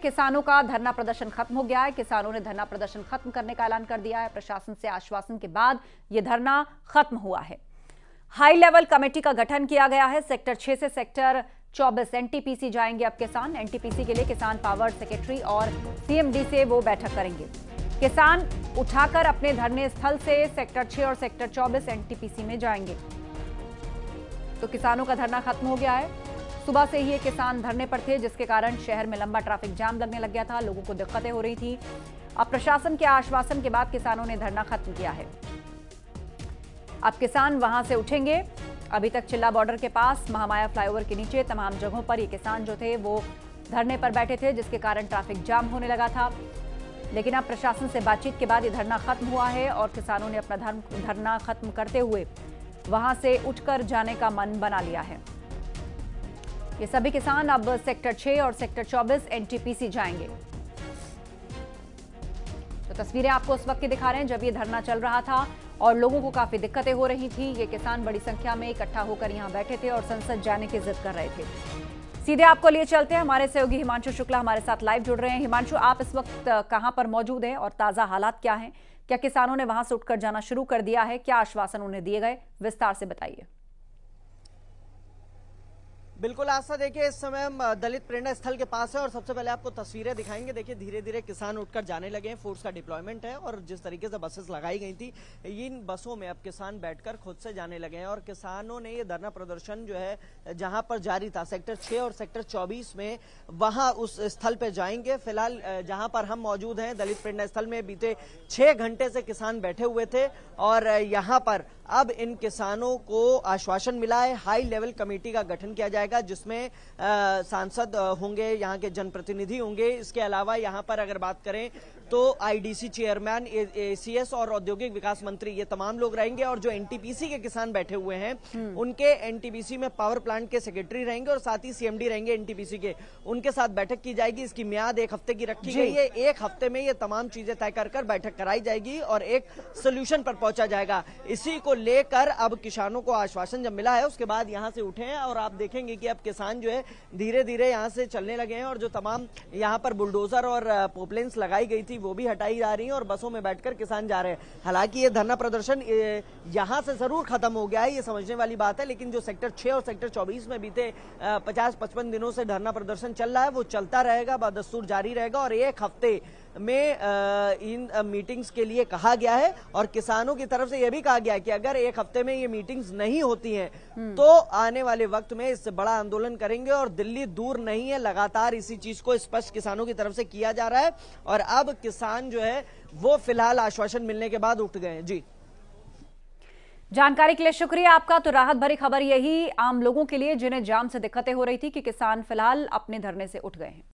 किसानों का धरना प्रदर्शन खत्म हो गया है। किसानों ने धरना प्रदर्शन खत्म करने का ऐलान कर दिया है। प्रशासन से आश्वासन के बाद यह धरना खत्म हुआ है। हाई लेवल कमेटी का गठन किया गया है। सेक्टर 6 से सेक्टर 24 एनटीपीसी जाएंगे अब किसान। एनटीपीसी के लिए किसान पावर सेक्रेटरी और सीएमडी से वो बैठक करेंगे। किसान उठाकर अपने धरने स्थल से सेक्टर 6 और सेक्टर 24 एनटीपीसी में जाएंगे। तो किसानों का धरना खत्म हो गया है। सुबह से ही ये किसान धरने पर थे, जिसके कारण शहर में लंबा ट्रैफिक जाम लगने लग गया था। लोगों को दिक्कतें हो रही थी। अब प्रशासन के आश्वासन के बाद किसानों ने धरना खत्म किया है। अब किसान वहां से उठेंगे। अभी तक चिल्ला बॉर्डर के पास, महामाया फ्लाईओवर के नीचे तमाम जगहों पर ये किसान जो थे वो धरने पर बैठे थे, जिसके कारण ट्रैफिक जाम होने लगा था। लेकिन अब प्रशासन से बातचीत के बाद ये धरना खत्म हुआ है और किसानों ने अपना धरना खत्म करते हुए वहां से उठकर जाने का मन बना लिया है। ये सभी किसान अब सेक्टर 6 और सेक्टर 24 एनटीपीसी जाएंगे। तो तस्वीरें आपको उस वक्त की दिखा रहे हैं जब ये धरना चल रहा था और लोगों को काफी दिक्कतें हो रही थी। ये किसान बड़ी संख्या में इकट्ठा होकर यहां बैठे थे और संसद जाने की जिद कर रहे थे। सीधे आपको लिए चलते हैं। हमारे सहयोगी हिमांशु शुक्ला हमारे साथ लाइव जुड़ रहे हैं। हिमांशु, आप इस वक्त कहां पर मौजूद हैं और ताजा हालात क्या हैं? क्या किसानों ने वहां से उठकर जाना शुरू कर दिया है? क्या आश्वासन उन्हें दिए गए? विस्तार से बताइए। बिल्कुल आस्था, देखिए इस समय हम दलित प्रेरणा स्थल के पास है और सबसे पहले आपको तस्वीरें दिखाएंगे। देखिए धीरे धीरे किसान उठकर जाने लगे हैं। फोर्स का डिप्लॉयमेंट है और जिस तरीके से बसेस लगाई गई थी, इन बसों में अब किसान बैठकर खुद से जाने लगे हैं। और किसानों ने ये धरना प्रदर्शन जो है जहां पर जारी था सेक्टर 6 और सेक्टर 24 में, वहां उस स्थल पे जाएंगे। फिलहाल जहां पर हम मौजूद हैं दलित प्रेरणा स्थल में, बीते 6 घंटे से किसान बैठे हुए थे और यहाँ पर अब इन किसानों को आश्वासन मिला है। हाई लेवल कमेटी का गठन किया जाएगा, जिसमें सांसद होंगे, यहाँ के जनप्रतिनिधि होंगे। इसके अलावा यहाँ पर अगर बात करें तो आईडीसी चेयरमैन, एसीएस और औद्योगिक विकास मंत्री, ये तमाम लोग रहेंगे। और जो एनटीपीसी के किसान बैठे हुए हैं उनके एनटीपीसी में पावर प्लांट के सेक्रेटरी रहेंगे और साथ ही सीएमडी रहेंगे एनटीपीसी के। उनके साथ बैठक की जाएगी। इसकी म्याद 1 हफ्ते की रखी गई है। 1 हफ्ते में ये तमाम चीजें तय कर बैठक कराई जाएगी और एक सोल्यूशन पर पहुंचा जाएगा। इसी को लेकर अब किसानों को आश्वासन जब मिला है, उसके बाद यहाँ से उठे हैं और आप देखेंगे कि अब किसान जो है धीरे धीरे यहाँ से चलने लगे हैं। और जो तमाम यहाँ पर बुलडोजर और पोपलेन्स लगाई गई थी वो भी हटाई जा रही हैं और बसों में बैठकर किसान जा रहे हैं। हालांकि ये धरना प्रदर्शन यहाँ से जरूर खत्म हो गया है, ये समझने वाली बात है। लेकिन जो सेक्टर 6 और सेक्टर 24 में बीते 50-55 दिनों से धरना प्रदर्शन चल रहा है, वो चलता रहेगा, बदस्तूर जारी रहेगा। और 1 हफ्ते में इन मीटिंग्स के लिए कहा गया है और किसानों की तरफ से यह भी कहा गया है कि अगर 1 हफ्ते में ये मीटिंग्स नहीं होती हैं तो आने वाले वक्त में इससे बड़ा आंदोलन करेंगे। और दिल्ली दूर नहीं है, लगातार इसी चीज को स्पष्ट किसानों की तरफ से किया जा रहा है। और अब किसान जो है वो फिलहाल आश्वासन मिलने के बाद उठ गए हैं। जी, जानकारी के लिए शुक्रिया आपका। तो राहत भरी खबर यही आम लोगों के लिए जिन्हें जाम से दिक्कतें हो रही थी कि किसान फिलहाल अपने धरने से उठ गए हैं।